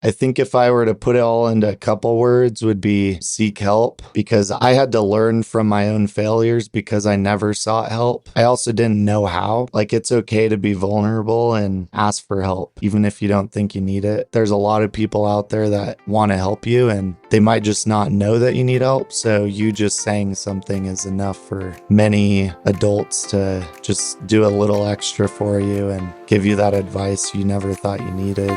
I think if I were to put it all into a couple words would be seek help, because I had to learn from my own failures because I never sought help. I also didn't know how. Like, it's okay to be vulnerable and ask for help, even if you don't think you need it. There's a lot of people out there that want to help you and they might just not know that you need help. So you just saying something is enough for many adults to just do a little extra for you and give you that advice you never thought you needed.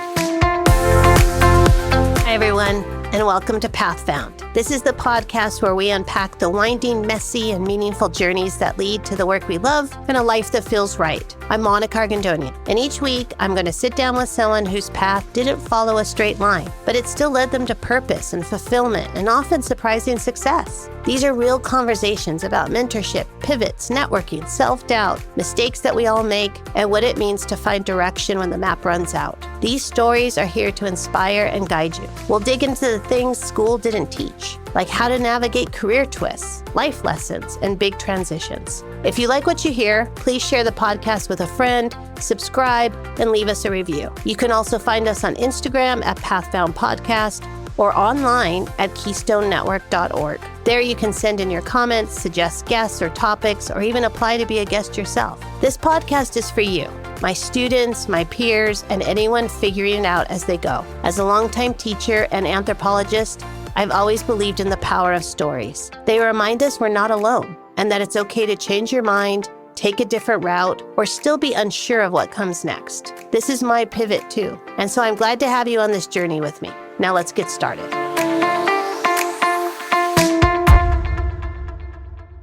Hi, everyone, and welcome to Path Found. This is the podcast where we unpack the winding, messy, and meaningful journeys that lead to the work we love and a life that feels right. I'm Monica Argandonian, and each week I'm going to sit down with someone whose path didn't follow a straight line, but it still led them to purpose and fulfillment and often surprising success. These are real conversations about mentorship, pivots, networking, self-doubt, mistakes that we all make, and what it means to find direction when the map runs out. These stories are here to inspire and guide you. We'll dig into the things school didn't teach, like how to navigate career twists, life lessons, and big transitions. If you like what you hear, please share the podcast with a friend, subscribe, and leave us a review. You can also find us on Instagram at PathFound Podcast or online at KeystoneNetwork.org. There you can send in your comments, suggest guests or topics, or even apply to be a guest yourself. This podcast is for you, my students, my peers, and anyone figuring it out as they go. As a longtime teacher and anthropologist, I've always believed in the power of stories. They remind us we're not alone and that it's okay to change your mind, take a different route, or still be unsure of what comes next. This is my pivot too, and so I'm glad to have you on this journey with me. Now let's get started.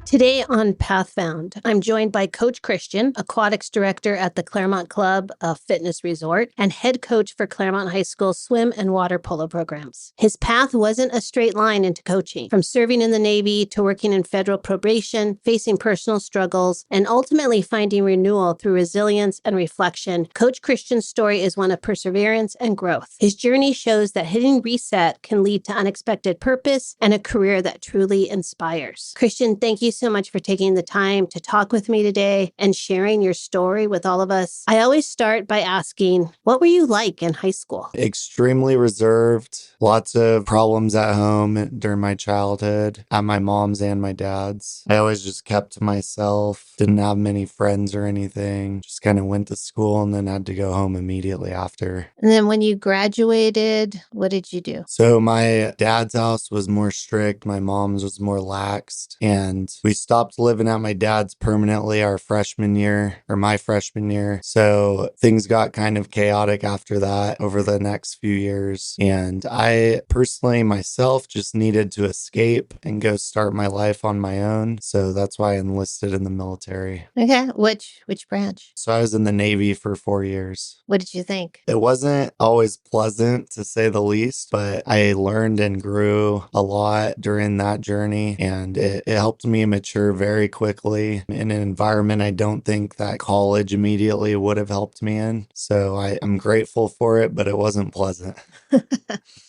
Today on Path Found, I'm joined by Coach Christian, aquatics director at the Claremont Club, a fitness resort, and head coach for Claremont High School swim and water polo programs. His path wasn't a straight line into coaching, from serving in the Navy to working in federal probation, facing personal struggles, and ultimately finding renewal through resilience and reflection. Coach Christian's story is one of perseverance and growth. His journey shows that hitting reset can lead to unexpected purpose and a career that truly inspires. Christian, thank you so much for taking the time to talk with me today and sharing your story with all of us. I always start by asking, what were you like in high school? Extremely reserved, lots of problems at home during my childhood, at my mom's and my dad's. I always just kept to myself, didn't have many friends or anything, just kind of went to school and then had to go home immediately after. And then when you graduated, what did you do? So my dad's house was more strict, my mom's was more laxed, and we stopped living at my dad's permanently my freshman year. So things got kind of chaotic after that over the next few years. And I personally myself just needed to escape and go start my life on my own. So that's why I enlisted in the military. Okay. Which branch? So I was in the Navy for 4 years. What did you think? It wasn't always pleasant, to say the least, but I learned and grew a lot during that journey, and it helped me mature very quickly in an environment I don't think that college immediately would have helped me in. So I'm grateful for it, but it wasn't pleasant.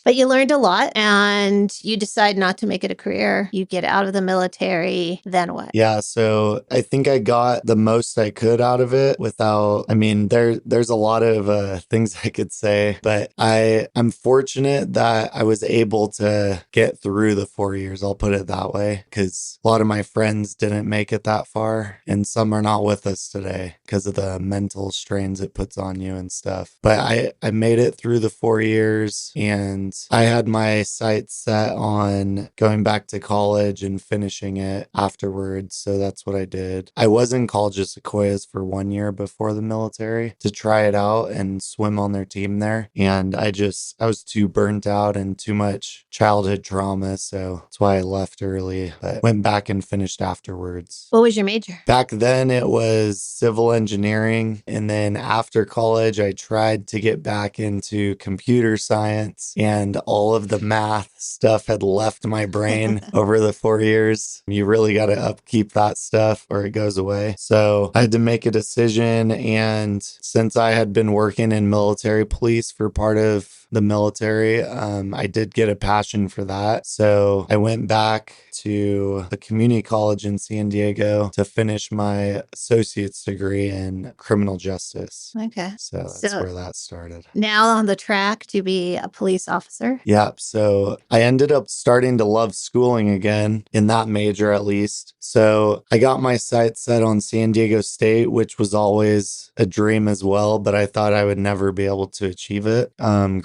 But you learned a lot and you decide not to make it a career. You get out of the military. Then what? Yeah, so I think I got the most I could out of it there's a lot of things I could say, but I'm fortunate that I was able to get through the 4 years. I'll put it that way, because a lot of my friends didn't make it that far, and some are not with us today because of the mental strains it puts on you and stuff. But I made it through the 4 years, and I had my sights set on going back to college and finishing it afterwards. So that's what I did. I was in College of Sequoias for 1 year before the military to try it out and swim on their team there. And I was too burnt out and too much childhood trauma. So that's why I left early, but went back and finished afterwards. What was your major? Back then it was civil engineering. And then after college, I tried to get back into computer science, and all of the math stuff had left my brain over the 4 years. You really got to upkeep that stuff or it goes away. So I had to make a decision. And since I had been working in military police for part of the military, I did get a passion for that. So I went back to the community college in San Diego to finish my associate's degree in criminal justice. Okay. So that's So where that started. now on the track to be a police officer. Yeah, so I ended up starting to love schooling again, in that major at least. So I got my sights set on San Diego State, which was always a dream as well, but I thought I would never be able to achieve it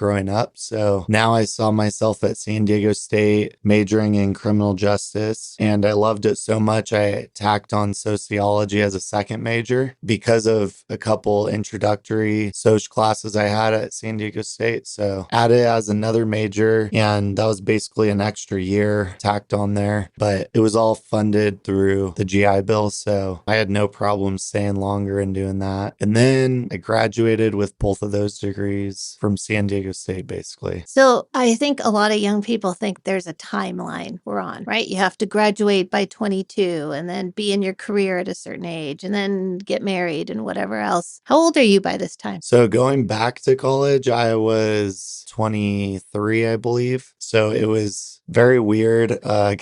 growing up. So now I saw myself at San Diego State majoring in criminal justice, and I loved it so much I tacked on sociology as a second major because of a couple introductory social classes I had at San Diego State. So added it as another major, and that was basically an extra year tacked on there, but it was all funded through the GI Bill, so I had no problem staying longer and doing that. And then I graduated with both of those degrees from San Diego State, basically. So I think a lot of young people think there's a timeline we're on, right? You have to graduate by 22 and then be in your career at a certain age and then get married and whatever else. How old are you by this time? So going back to college, I was 23, I believe. So it was very weird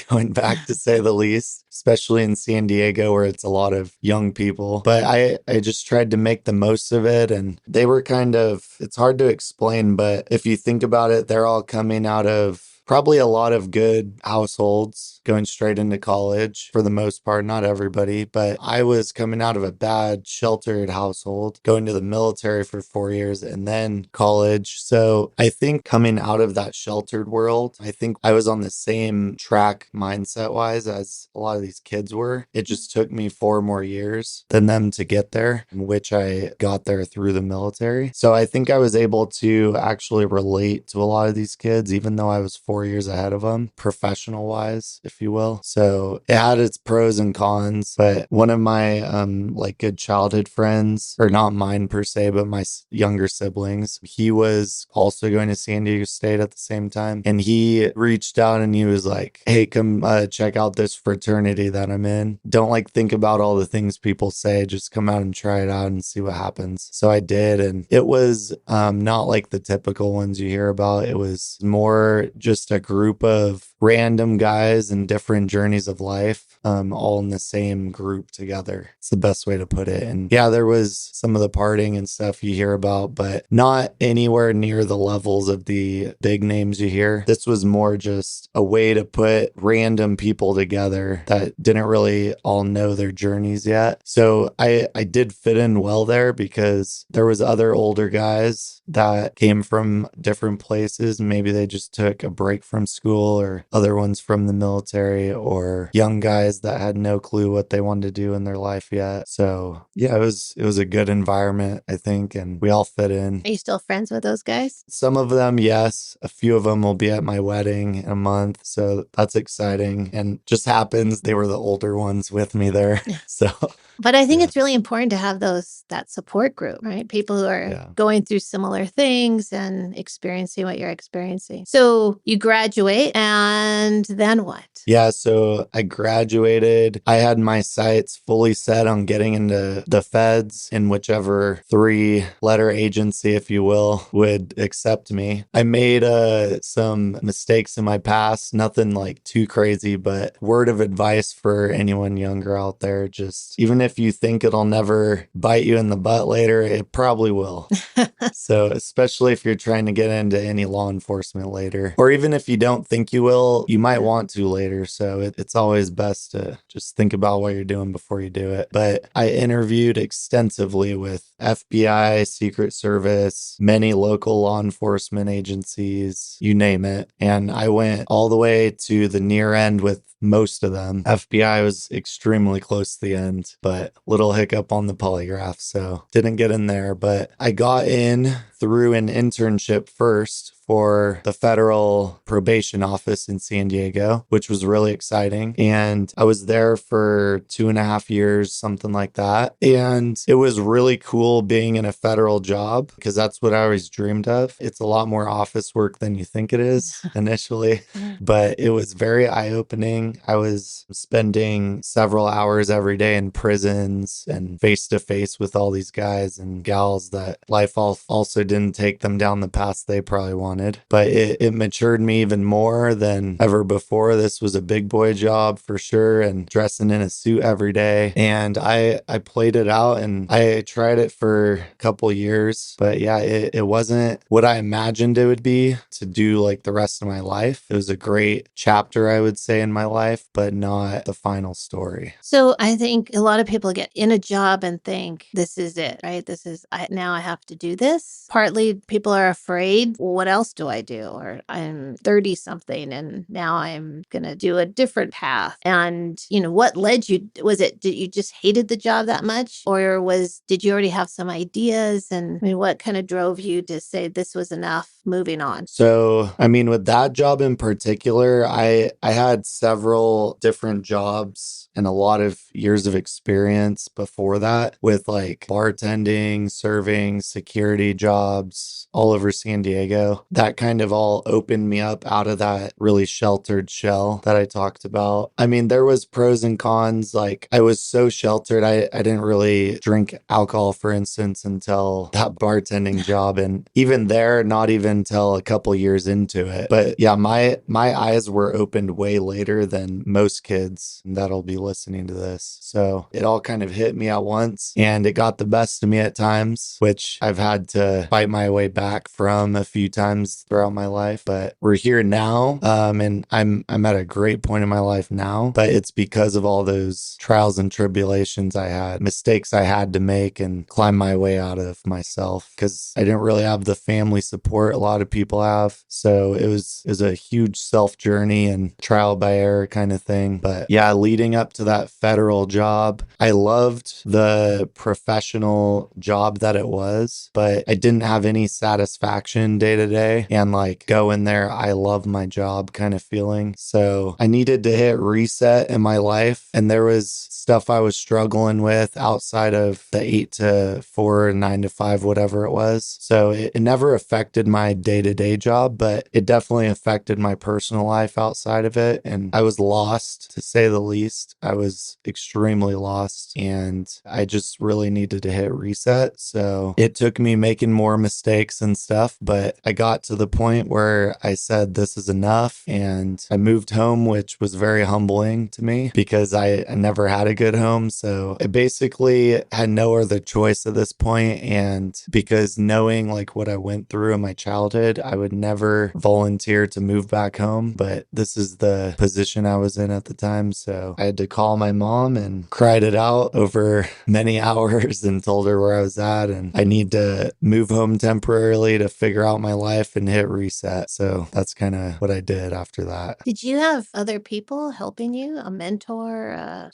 going back to say the least, especially in San Diego where it's a lot of young people. But I just tried to make the most of it. And they were kind of, it's hard to explain, but if you think about it, they're all coming out of probably a lot of good households going straight into college for the most part, not everybody, but I was coming out of a bad sheltered household, going to the military for 4 years and then college. So I think coming out of that sheltered world, I think I was on the same track mindset wise as a lot of these kids were. It just took me 4 more years than them to get there, in which I got there through the military. So I think I was able to actually relate to a lot of these kids, even though I was 4 years ahead of them, professional wise, if you will. So it had its pros and cons, but one of my like good childhood friends, or not mine per se, but my younger siblings, he was also going to San Diego State at the same time. And he reached out and he was like, hey, come check out this fraternity that I'm in. Don't like think about all the things people say, just come out and try it out and see what happens. So I did. And it was not like the typical ones you hear about. It was more just a group of random guys in different journeys of life, all in the same group together. It's the best way to put it. And yeah, there was some of the partying and stuff you hear about, but not anywhere near the levels of the big names you hear. This was more just a way to put random people together that didn't really all know their journeys yet. So I did fit in well there because there was other older guys that came from different places. Maybe they just took a break from school, or other ones from the military, or young guys that had no clue what they wanted to do in their life yet. So yeah, it was a good environment, I think, and we all fit in. Are you still friends with those guys? Some of them, yes. A few of them will be at my wedding in a month. So that's exciting. And just happens they were the older ones with me there. So But I think Yeah. it's really important to have that support group, right? People who are Yeah. going through similar things and experiencing what you're experiencing. So you graduate, and then what? Yeah, so I graduated. I had my sights fully set on getting into the feds in whichever 3-letter agency, if you will, would accept me. I made some mistakes in my past, nothing like too crazy, but word of advice for anyone younger out there, just even if you think it'll never bite you in the butt later, it probably will. So especially if you're trying to get into any law enforcement later, or even if you don't think you will, you might want to later. So it's always best to just think about what you're doing before you do it. But I interviewed extensively with FBI, Secret Service, many local law enforcement agencies, you name it. And I went all the way to the near end with most of them. FBI was extremely close to the end, but little hiccup on the polygraph, so didn't get in there. But I got in through an internship first for the federal probation office in San Diego, which was really exciting. And I was there for 2.5 years, something like that. And it was really cool being in a federal job because that's what I always dreamed of. It's a lot more office work than you think it is initially, but it was very eye-opening. I was spending several hours every day in prisons and face to face with all these guys and gals that life also didn't take them down the path they probably wanted. But it matured me even more than ever before. This was a big boy job for sure, and dressing in a suit every day. And I played it out, and I tried it for a couple years. But yeah, it wasn't what I imagined it would be to do like the rest of my life. It was a great chapter, I would say, in my life, but not the final story. So I think a lot of people get in a job and think, this is it, right? Now I have to do this. Partly people are afraid, well, what else do I do? Or I'm 30 something and now I'm going to do a different path. And, what led you? Did you just hated the job that much? Or did you already have some ideas? And I mean, what kind of drove you to say this was enough, moving on? So, I mean, with that job in particular, I had several different jobs and a lot of years of experience before that with like bartending, serving, security jobs all over San Diego. That kind of all opened me up out of that really sheltered shell that I talked about. I mean, there was pros and cons. Like I was so sheltered, I didn't really drink alcohol, for instance, until that bartending job. And even there, not even till a couple years into it. But yeah, my eyes were opened way later than most kids that'll be listening to this. So it all kind of hit me at once, and it got the best of me at times, which I've had to fight my way back from a few times throughout my life. But we're here now, and I'm at a great point in my life now. But it's because of all those trials and tribulations I had, mistakes I had to make and climb my way out of myself, because I didn't really have the family support a lot of people have. So it was a huge self journey and trial by error kind of thing. But yeah, leading up to that federal job, I loved the professional job that it was, but I didn't have any satisfaction day to day, and like go in there, I love my job kind of feeling. So I needed to hit reset in my life, and there was stuff I was struggling with outside of the 8 to 4, 9 to 5, whatever it was. So it never affected my day-to-day job, but it definitely affected my personal life outside of it. And I was lost, to say the least. I was extremely lost, and I just really needed to hit reset. So it took me making more mistakes and stuff, but I got to the point where I said, this is enough. And I moved home, which was very humbling to me because I never had a good home. So I basically had no other choice at this point. And because knowing like what I went through in my childhood, I would never volunteer to move back home. But this is the position I was in at the time. So I had to call my mom and cried it out over many hours and told her where I was at. And I need to move home temporarily to figure out my life and hit reset. So that's kind of what I did after that. Did you have other people helping you, a mentor?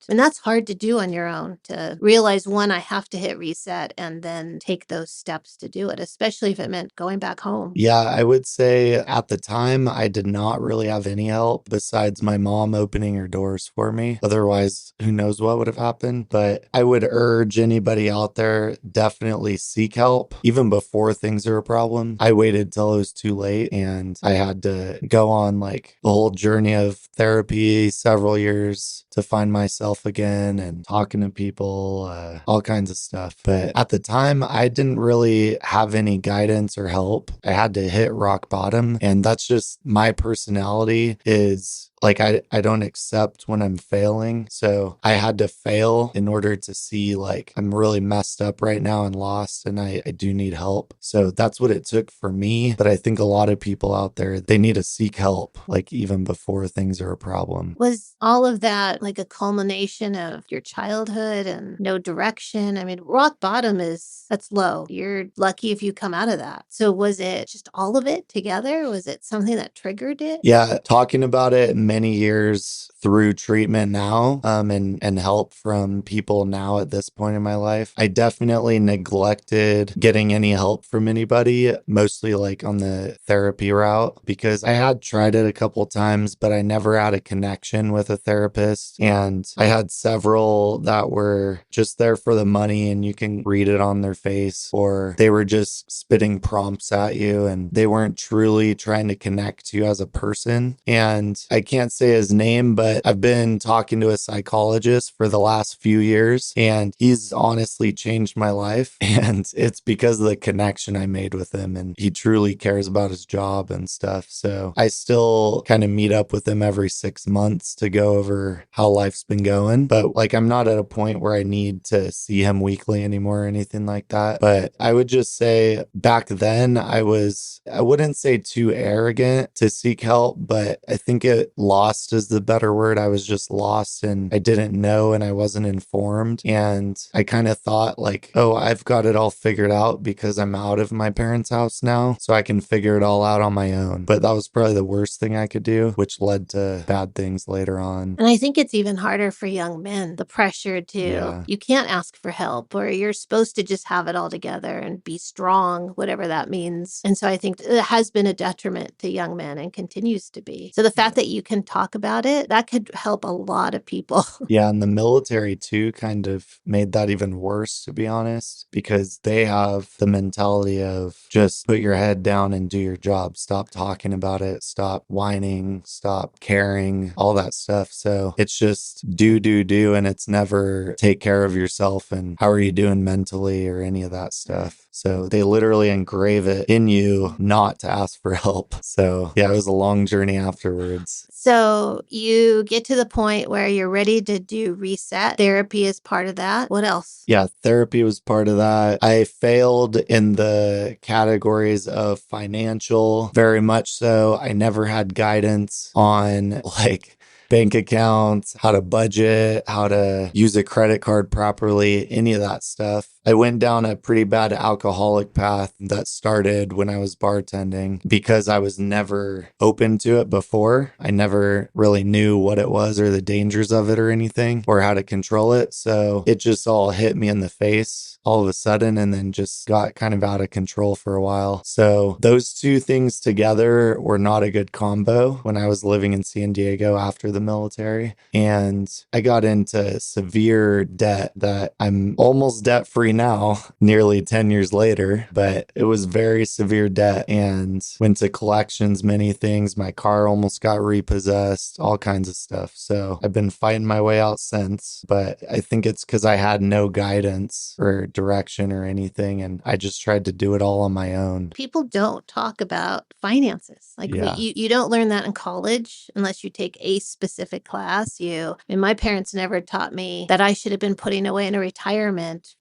And that's hard to do on your own, to realize, one, I have to hit reset and then take those steps to do it, especially if it meant going back home. Yeah, I would say at the time, I did not really have any help besides my mom opening her doors for me. Otherwise, who knows what would have happened. But I would urge anybody out there, definitely seek help. Even before things are a problem, I waited till it was too late, and I had to go on like the whole journey of therapy, several years to find myself again and talking to people, all kinds of stuff. But at the time, I didn't really have any guidance or help. I had to hit rock bottom, and that's just my personality. Is like I don't accept when I'm failing. So I had to fail in order to see like I'm really messed up right now and lost, and I do need help. So that's what it took for me. But I think a lot of people out there, they need to seek help, like even before things are a problem. Was all of that like a culmination of your childhood and no direction? I mean, rock bottom that's low. You're lucky if you come out of that. So was it just all of it together? Was it something that triggered it? Yeah, talking about it many years through treatment now, and help from people now at this point in my life, I definitely neglected getting any help from anybody, mostly like on the therapy route, because I had tried it a couple times, but I never had a connection with a therapist. And I had several that were just there for the money, and you can read it on their face, or they were just spitting prompts at you and they weren't truly trying to connect you as a person. And I can't can't say his name, but I've been talking to a psychologist for the last few years, and he's honestly changed my life. And it's because of the connection I made with him, and he truly cares about his job and stuff. So I still kind of meet up with him every 6 months to go over how life's been going. But like, I'm not at a point where I need to see him weekly anymore or anything like that. But I would just say back then I wouldn't say too arrogant to seek help, but I think lost is the better word. I was just lost and I didn't know and I wasn't informed. And I kind of thought like, oh, I've got it all figured out because I'm out of my parents' house now. So I can figure it all out on my own. But that was probably the worst thing I could do, which led to bad things later on. And I think it's even harder for young men, the pressure to, Yeah. you can't ask for help, or you're supposed to just have it all together and be strong, whatever that means. And so I think it has been a detriment to young men and continues to be. So the fact that you can talk about it, that could help a lot of people. Yeah, and the military too kind of made that even worse, to be honest, because they have the mentality of just put your head down and do your job. Stop talking about it. Stop whining. Stop caring, all that stuff. So it's just do, and it's never take care of yourself and how are you doing mentally or any of that stuff. So they literally engrave it in you not to ask for help. So yeah, it was a long journey afterwards. So you get to the point where you're ready to do reset. Therapy is part of that. What else? Yeah, therapy was part of that. I failed in the categories of financial, very much so. I never had guidance on like bank accounts, how to budget, how to use a credit card properly, any of that stuff. I went down a pretty bad alcoholic path that started when I was bartending because I was never open to it before. I never really knew what it was or the dangers of it or anything or how to control it. So it just all hit me in the face all of a sudden and then just got kind of out of control for a while. So those two things together were not a good combo when I was living in San Diego after the military. And I got into severe debt that I'm almost debt free now, nearly 10 years later, but it was very severe debt and went to collections, many things. My car almost got repossessed, all kinds of stuff. So I've been fighting my way out since, but I think it's because I had no guidance or direction or anything. And I just tried to do it all on my own. People don't talk about finances. Like Yeah. you don't learn that in college unless you take a specific class. And my parents never taught me that I should have been putting away in a retirement,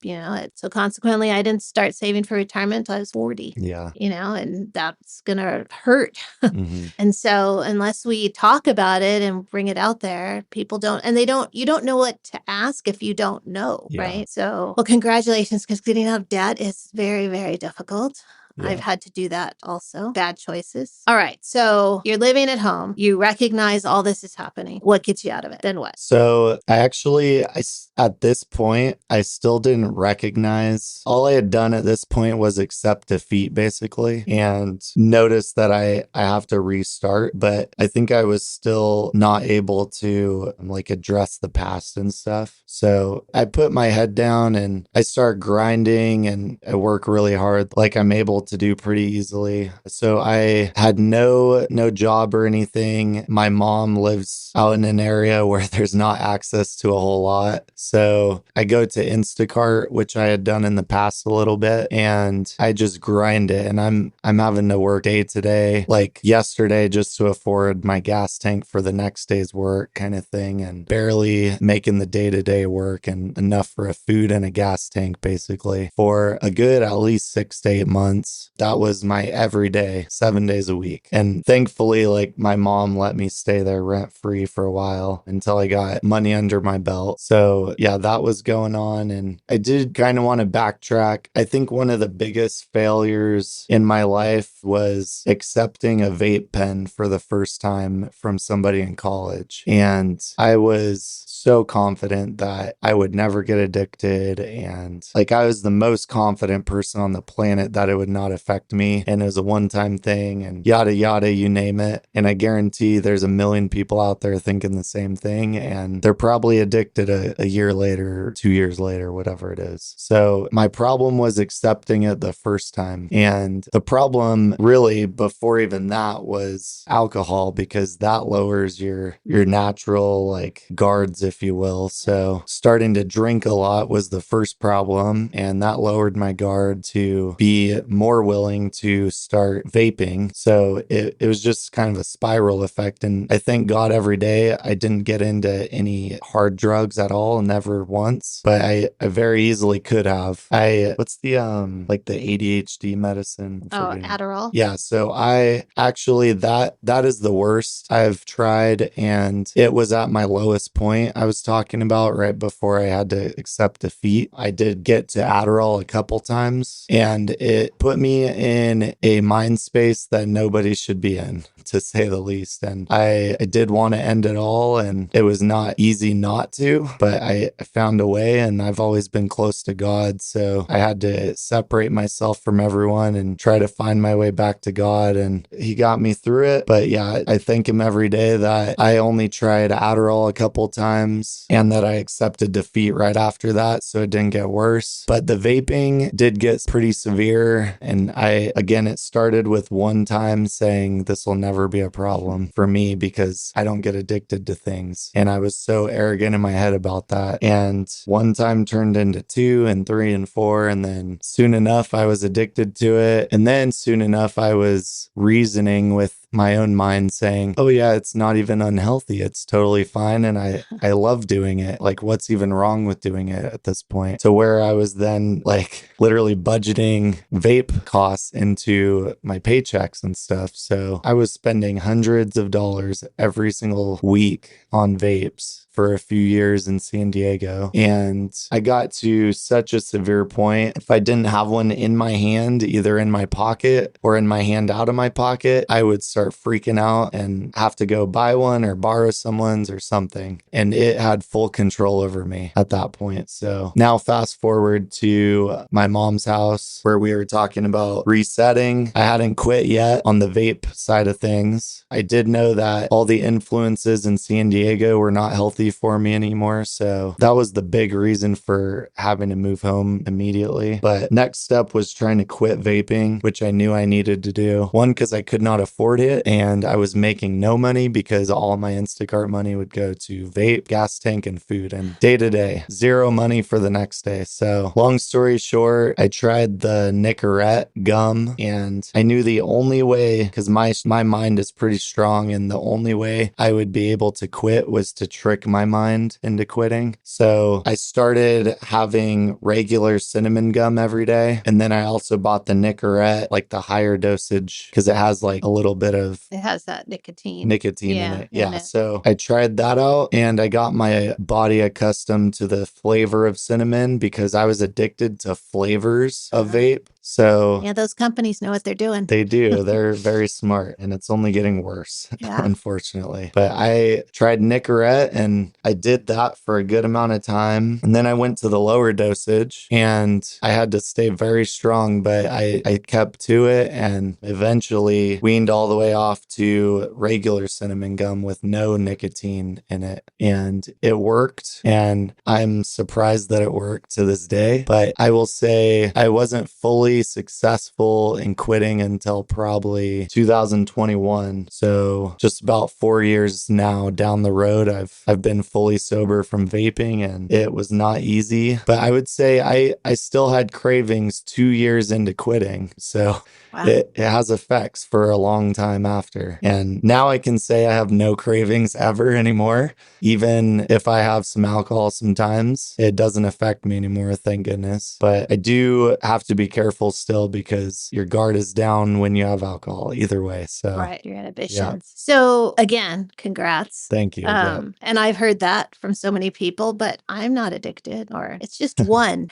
so consequently I didn't start saving for retirement until I was 40. Yeah. And that's gonna hurt. Hmm. And so unless we talk about it and bring it out there, people don't, and you don't know what to ask if you don't know, Yeah. right? So, well, congratulations, because getting out of debt is very, very difficult. Yeah. I've had to do that also. Bad choices. All right. So you're living at home. You recognize all this is happening. What gets you out of it? Then what? So at this point, I still didn't recognize. All I had done at this point was accept defeat, basically, and notice that I have to restart. But I think I was still not able to like address the past and stuff. So I put my head down and I start grinding and I work really hard. Like I'm able to do pretty easily. So I had no job or anything. My mom lives out in an area where there's not access to a whole lot. So I go to Instacart, which I had done in the past a little bit, and I just grind it. And I'm having to work day to day, like yesterday, just to afford my gas tank for the next day's work kind of thing, and barely making the day-to-day work and enough for a food and a gas tank basically for a good at least 6 to 8 months. That was my everyday, 7 days a week. And thankfully, like my mom let me stay there rent free for a while until I got money under my belt. So yeah, that was going on. And I did kind of want to backtrack. I think one of the biggest failures in my life was accepting a vape pen for the first time from somebody in college. And I was so confident that I would never get addicted. And like I was the most confident person on the planet that it would not not affect me. And it was a one-time thing and yada, yada, you name it. And I guarantee there's a million people out there thinking the same thing. And they're probably addicted a year later, 2 years later, whatever it is. So my problem was accepting it the first time. And the problem really before even that was alcohol, because that lowers your natural like guards, if you will. So starting to drink a lot was the first problem, and that lowered my guard to be more willing to start vaping. So it was just kind of a spiral effect. And I thank God every day I didn't get into any hard drugs at all, never once, but I very easily could have. What's the like the ADHD medicine? I'm Oh, forgetting. Adderall? Yeah, so I actually that is the worst I've tried, and it was at my lowest point I was talking about right before I had to accept defeat. I did get to Adderall a couple times, and it put me in a mind space that nobody should be in, to say the least. And I did want to end it all, and it was not easy not to, but I found a way, and I've always been close to God. So I had to separate myself from everyone and try to find my way back to God. And he got me through it. But yeah, I thank him every day that I only tried Adderall a couple times and that I accepted defeat right after that, so it didn't get worse. But the vaping did get pretty severe. And again, it started with one time saying this will never be a problem for me because I don't get addicted to things. And I was so arrogant in my head about that. And one time turned into 2 and 3 and 4. And then soon enough, I was addicted to it. And then soon enough, I was reasoning with my own mind saying, oh yeah, it's not even unhealthy. It's totally fine. And I love doing it. Like, what's even wrong with doing it at this point? So where I was then like literally budgeting vape costs into my paychecks and stuff. So I was spending hundreds of dollars every single week on vapes for a few years in San Diego. And I got to such a severe point. If I didn't have one in my hand, either in my pocket or in my hand out of my pocket, I would start freaking out and have to go buy one or borrow someone's or something. And it had full control over me at that point. So now fast forward to my mom's house where we were talking about resetting. I hadn't quit yet on the vape side of things. I did know that all the influences in San Diego were not healthy for me anymore. So that was the big reason for having to move home immediately. But next step was trying to quit vaping, which I knew I needed to do. One, because I could not afford it and I was making no money because all my Instacart money would go to vape, gas tank, and food. And day to day, zero money for the next day. So long story short, I tried the Nicorette gum, and I knew the only way, because my mind is pretty strong, and the only way I would be able to quit was to trick my mind into quitting. So I started having regular cinnamon gum every day. And then I also bought the Nicorette, like the higher dosage, because it has like a little bit of It has that nicotine. nicotine in it. Yeah. So I tried that out, and I got my body accustomed to the flavor of cinnamon because I was addicted to flavors of vape. So Yeah, those companies know what they're doing. they do. They're very smart, and it's only getting worse, unfortunately. But I tried Nicorette, and I did that for a good amount of time. And then I went to the lower dosage, and I had to stay very strong, but I kept to it and eventually weaned all the way off to regular cinnamon gum with no nicotine in it. And it worked, and I'm surprised that it worked to this day. But I will say I wasn't fully successful in quitting until probably 2021. So just about 4 years now down the road, I've been fully sober from vaping, and it was not easy. But I would say I still had cravings 2 years into quitting. So it has effects for a long time after. And now I can say I have no cravings ever anymore. Even if I have some alcohol sometimes, it doesn't affect me anymore, thank goodness. But I do have to be careful still because your guard is down when you have alcohol either way. So right, your inhibitions. So again, congrats. Thank you. And I've heard that from so many people, but I'm not addicted, or it's just one.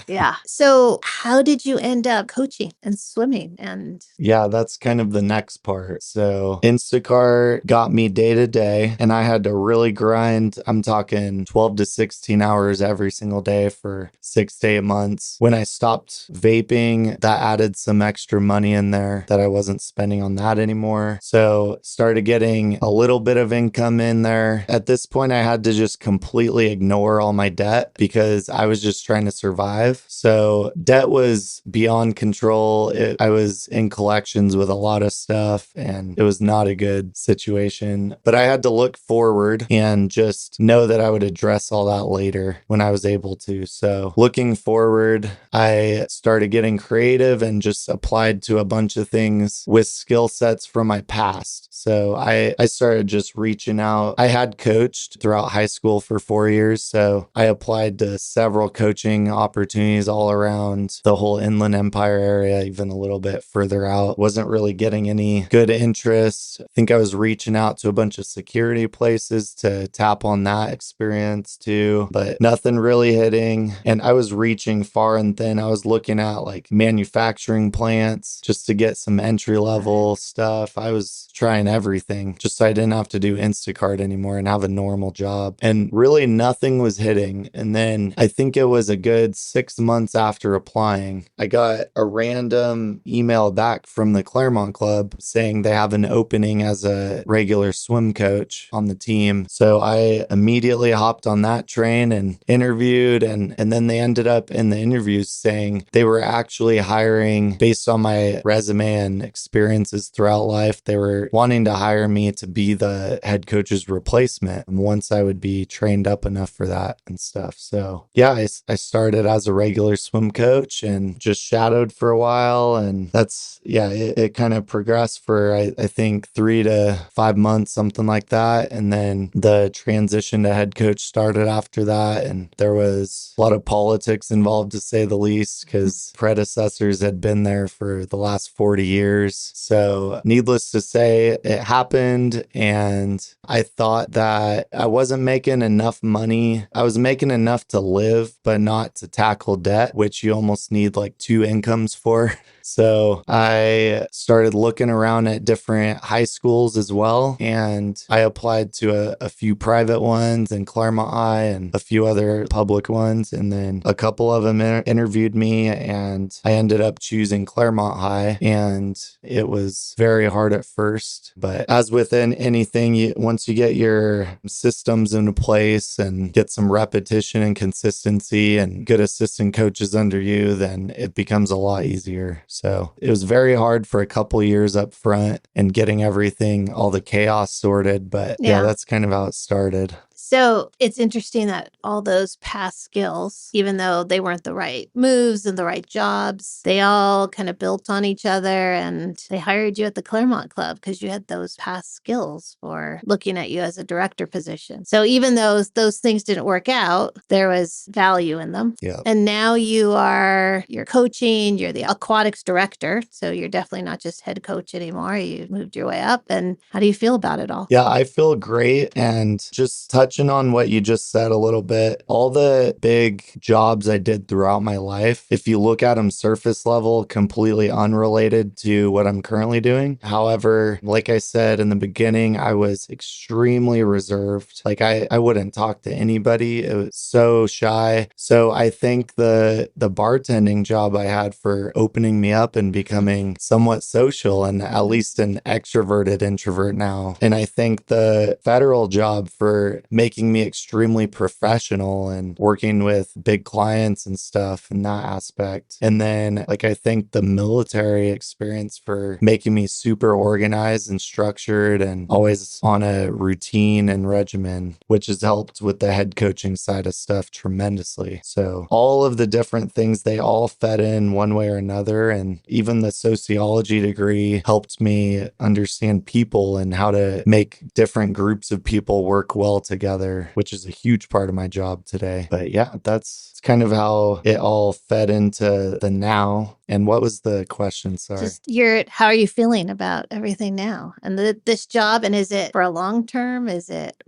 Yeah. So how did you end up coaching and swimming? And yeah, that's kind of the next part. So Instacart got me day to day, and I had to really grind. I'm talking 12 to 16 hours every single day for 6 to 8 months. When I stopped vaping coaching, that added some extra money in there that I wasn't spending on that anymore. So started getting a little bit of income in there. At this point, I had to just completely ignore all my debt because I was just trying to survive. So debt was beyond control. I was in collections with a lot of stuff and it was not a good situation. But I had to look forward and just know that I would address all that later when I was able to. So looking forward, I started getting creative and just applied to a bunch of things with skill sets from my past. So I started just reaching out. I had coached throughout high school for 4 years. So I applied to several coaching opportunities all around the whole Inland Empire area, even a little bit further out. Wasn't really getting any good interest. I think I was reaching out to a bunch of security places to tap on that experience too, but nothing really hitting. And I was reaching far and thin. I was looking at like manufacturing plants just to get some entry level stuff. I was trying everything just so I didn't have to do Instacart anymore and have a normal job. And really nothing was hitting. And then I think it was a good 6 months after applying, I got a random email back from the Claremont Club saying they have an opening as a regular swim coach on the team. So I immediately hopped on that train and interviewed. And then they ended up in the interviews saying they were actually hiring based on my resume and experiences throughout life. They were wanting to hire me to be the head coach's replacement once I would be trained up enough for that and stuff. So yeah, I started as a regular swim coach and just shadowed for a while. And that's, yeah, it kind of progressed for, I think 3 to 5 months, something like that. And then the transition to head coach started after that. And there was a lot of politics involved, to say the least, because predecessors had been there for the last 40 years. So needless to say, it happened. And I thought that I wasn't making enough money. I was making enough to live, but not to tackle debt, which you almost need like 2 incomes for. So I started looking around at different high schools as well. And I applied to a few private ones in Claremont High and a few other public ones. And then a couple of them interviewed me and I ended up choosing Claremont High. And it was very hard at first. But as with anything, once you get your systems into place and get some repetition and consistency and good assistant coaches under you, then it becomes a lot easier. So it was very hard for a couple years up front and getting everything, all the chaos sorted. But yeah, that's kind of how it started. So it's interesting that all those past skills, even though they weren't the right moves and the right jobs, they all kind of built on each other and they hired you at the Claremont Club because you had those past skills for looking at you as a director position. So even though those things didn't work out, there was value in them. Yeah. And now you're coaching, you're the aquatics director. So you're definitely not just head coach anymore. You moved your way up. And how do you feel about it all? Yeah, I feel great. And just touching on what you just said a little bit, all the big jobs I did throughout my life, if you look at them surface level, completely unrelated to what I'm currently doing. However, like I said in the beginning, I was extremely reserved. Like I wouldn't talk to anybody. It was so shy. So I think the bartending job I had for opening me up and becoming somewhat social and at least an extroverted introvert now. And I think the federal job for making me extremely professional and working with big clients and stuff in that aspect. And then like I think the military experience for making me super organized and structured and always on a routine and regimen, which has helped with the head coaching side of stuff tremendously. So all of the different things, they all fed in one way or another. And even the sociology degree helped me understand people and how to make different groups of people work well together, which is a huge part of my job today. But yeah, that's kind of how it all fed into the now. And what was the question? Sorry. Just how are you feeling about everything now and this job? And is it for a long term? Is it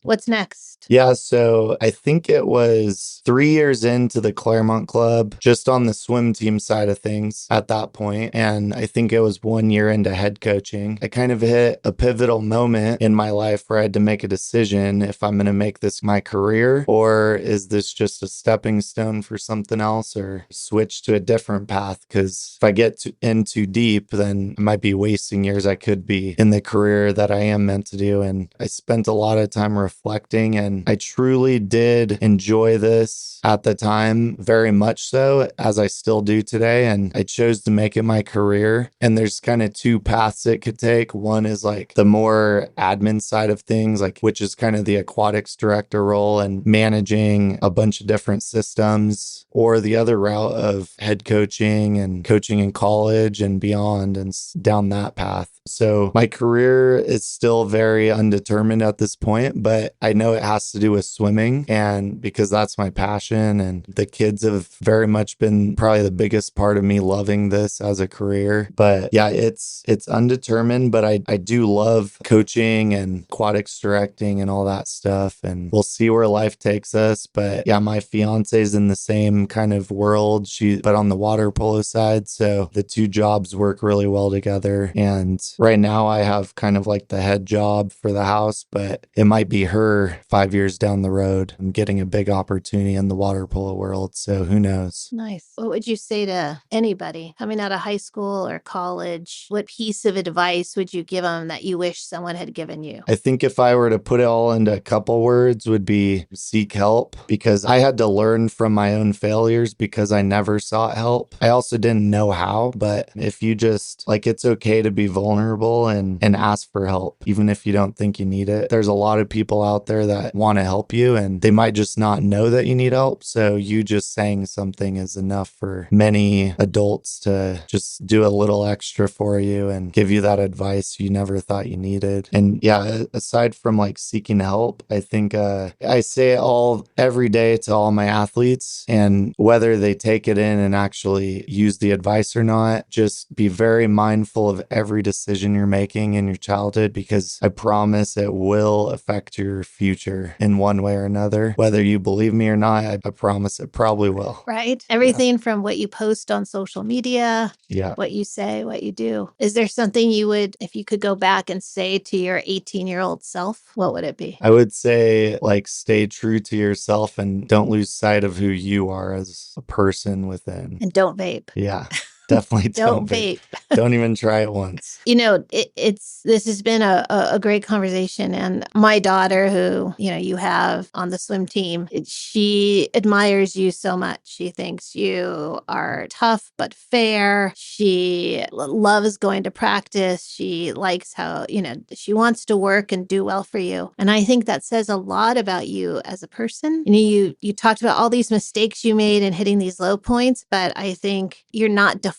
What's next? Yeah, so I think it was 3 years into the Claremont Club, just on the swim team side of things at that point. And I think it was 1 year into head coaching. I kind of hit a pivotal moment in my life where I had to make a decision if I'm going to make this my career, or is this just a stepping stone for something else, or switch to a different path. Because if I get in too deep, then I might be wasting years I could be in the career that I am meant to do. And I spent a lot of time reflecting, and I truly did enjoy this at the time, very much so, as I still do today. And I chose to make it my career. And there's kind of two paths it could take. One is like the more admin side of things, like which is kind of the aquatics director role and managing a bunch of different systems, or the other route of head coaching and coaching in college and beyond, and down that path. So my career is still very undetermined at this point, but I know it has to do with swimming, and because that's my passion, and the kids have very much been probably the biggest part of me loving this as a career. But yeah, it's undetermined, but I do love coaching and aquatics directing and all that stuff, and we'll see where life takes us. But yeah, my fiance's in the same kind of world, but on the water polo side, so the two jobs work really well together. And right now I have kind of like the head job for the house, but it might be her 5 years down the road. I'm getting a big opportunity in the water polo world, so who knows? Nice. What would you say to anybody coming out of high school or college? What piece of advice would you give them that you wish someone had given you? I think if I were to put it all into a couple words, would be seek help, because I had to learn from my own failures because I never sought help. I also didn't know how, but if you just like, it's okay to be vulnerable and ask for help, even if you don't think you need it. There's a lot of people out there that want to help you, and they might just not know that you need help. So you just saying something is enough for many adults to just do a little extra for you and give you that advice you never thought you needed. And yeah, aside from like seeking help, I think I say it every day to all my athletes, and whether they take it in and actually use the advice or not, just be very mindful of every decision you're making in your childhood, because I promise it will affect your future in one way or another. Whether you believe me or not, I promise it probably will. Right? Everything from what you post on social media, Yeah. what you say, what you do. Is there something you would, if you could go back and say to your 18-year-old self, what would it be? I would say, like, stay true to yourself and don't lose sight of who you are as a person within. And don't vape. Yeah. Definitely don't vape. Don't even try it once. You know, this has been a great conversation. And my daughter, who, you know, you have on the swim team, she admires you so much. She thinks you are tough but fair. She loves going to practice. She likes how, you know, she wants to work and do well for you. And I think that says a lot about you as a person. You talked about all these mistakes you made and hitting these low points, but I think you're not defined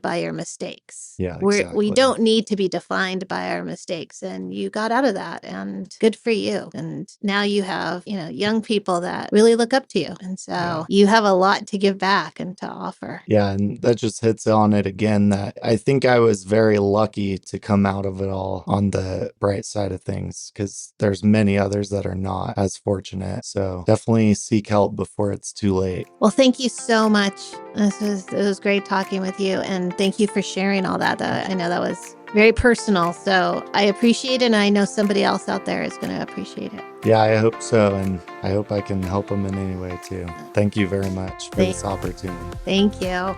by your mistakes. Yeah, exactly. We don't need to be defined by our mistakes, and you got out of that, and good for you. And now you have, you know, young people that really look up to you. And so you have a lot to give back and to offer. Yeah, and that just hits on it again, that I think I was very lucky to come out of it all on the bright side of things, because there's many others that are not as fortunate. So definitely seek help before it's too late. Well, thank you so much. It was great talking with you, and thank you for sharing all that. I know that was very personal, so I appreciate it, and I know somebody else out there is going to appreciate it. Yeah, I hope so, and I hope I can help them in any way too. Thank you very much for this opportunity. Thank you.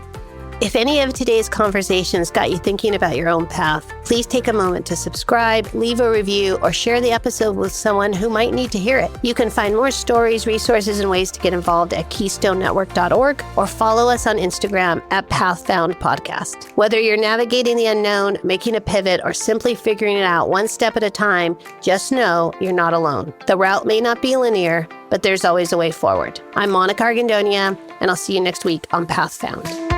If any of today's conversations got you thinking about your own path, please take a moment to subscribe, leave a review, or share the episode with someone who might need to hear it. You can find more stories, resources, and ways to get involved at KeystoneNetwork.org, or follow us on Instagram at PathFoundPodcast. Whether you're navigating the unknown, making a pivot, or simply figuring it out one step at a time, just know you're not alone. The route may not be linear, but there's always a way forward. I'm Monica Argandonia, and I'll see you next week on Path Found.